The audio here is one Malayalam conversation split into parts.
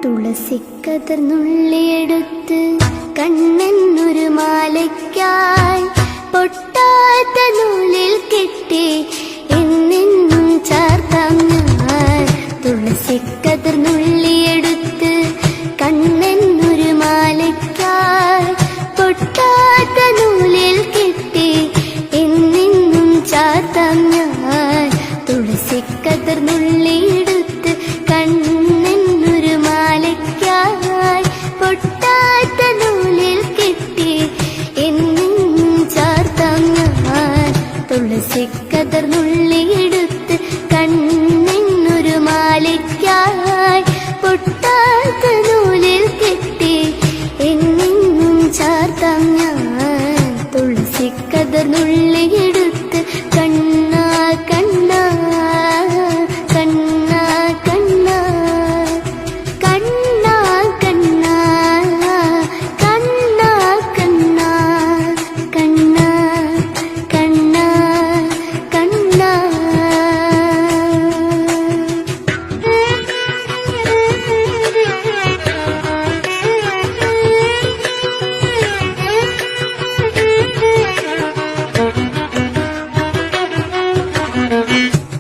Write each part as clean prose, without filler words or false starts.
തുളസിക്കതിർന്നുള്ളിയെടുത്ത് കണ്ണെന്നൊരു മാലയ്ക്കായി പൊട്ടാത്ത നൂലിൽ കെട്ടി എന്നെന്നും ചാർത്താം ഞാൻ. തുളസിക്കതിർന്നുള്ളിയെടുത്ത് കണ്ണെന്നൊരു മാലയ്ക്കായി പൊട്ടാത്ത നൂലിൽ കെട്ടി എന്നെന്നും ചാർത്താം ഞാൻ. തുളസിക്കതിർന്നുള്ളിയെടുത്ത് കണ്ണെന്നൊരു മാലയ്ക്കായി പൊട്ടാത്ത നൂലിൽ കെട്ടി എന്നെന്നും ചാർത്താം ഞാൻ. തുളസിക്കതിർന്നുള്ളിയെടുത്ത് കണ്ണെന്നൊരു മാലയ്ക്കായി പൊട്ടാത്ത നൂലിൽ കെട്ടി എന്നെന്നും ചാർത്താം ഞാൻ. തുളസിക്കതിർന്നുള്ളിയെടുത്ത് കണ്ണാ കണ്ണാ കണ്ണാ കണ്ണാ കണ്ണാ കണ്ണാ കണ്ണാ കണ്ണാ കണ്ണാ കണ്ണാ കണ്ണാ.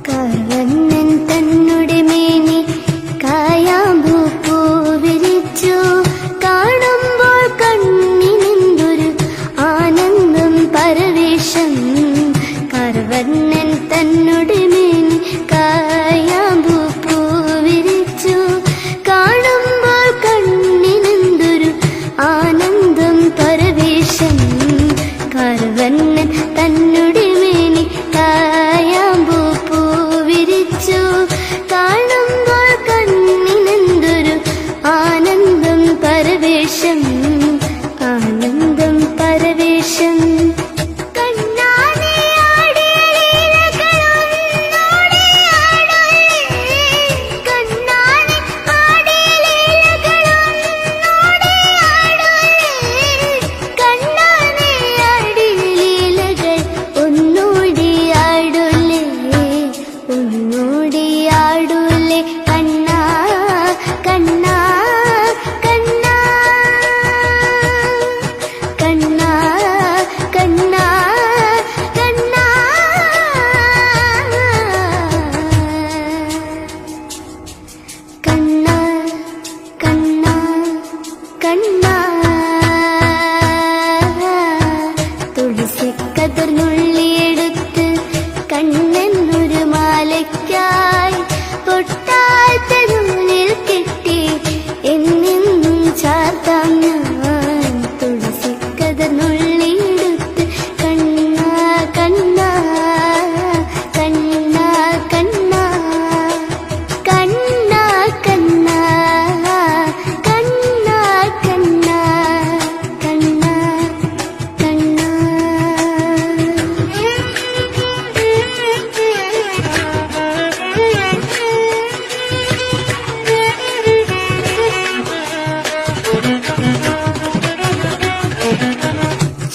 കർവണ്ണൻ തന്നുടെ മേനി കായാമ്പൂ പൂവിരിച്ചു കാണുമ്പോൾ കണ്ണിനെന്തൊരു ആനന്ദം പരവേശം. കർവണ്ണൻ തന്നുടെ മേനി കായാമ്പൂ പൂവിരിച്ചു കാണുമ്പോൾ കണ്ണിനെന്തൊരു ആനന്ദം പരവേശം. കർവണ്ണൻ തന്നുടെ മേനി കായാമ്പൂ പൂവിരിച്ചു കാണുമ്പോൾ കണ്ണിനെന്തൊരു ആനന്ദം പരവേശം. ആനന്ദം പരവേശം. കണ്ണാനെ ആടിയ ലീലകളൊന്നോടെ ആടൊരേ. കണ്ണാനെ ആടിയ ലീലകളൊന്നോടെ ആടൊരേ. കണ്ണാനെ ആടിയ ലീലകൾ ഒന്നൂടി ആടുലേ. ഒന്നൂടി ആടുലേ കണ്ണാ കണ്ണാ കണ്ണാ കണ്ണാ കണ്ണാ കണ്ണാ. കണ്ണാ കണ്ണാ കണ്ണാ. തുളസിക്കതിർന്നുള്ളിയെടുത്ത് കണ്ണെന്നൊരു മാലയ്ക്കായി പൊട്ടാത്ത നൂലിൽ കെട്ടി എന്നെന്നും ചാർത്താം ഞാൻ. തുളസിക്കതിർന്നുള്ളിയെടുത്ത് കണ്ണാ കണ്ണാ കണ്ണാ കണ്ണാ കണ്ണാ കണ്ണാ കണ്ണാ കണ്ണാ കണ്ണാ കണ്ണാ.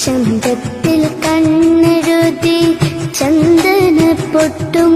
ചന്തത്തിൽ കണ്ണെഴുതി ചന്ദന പൊട്ടും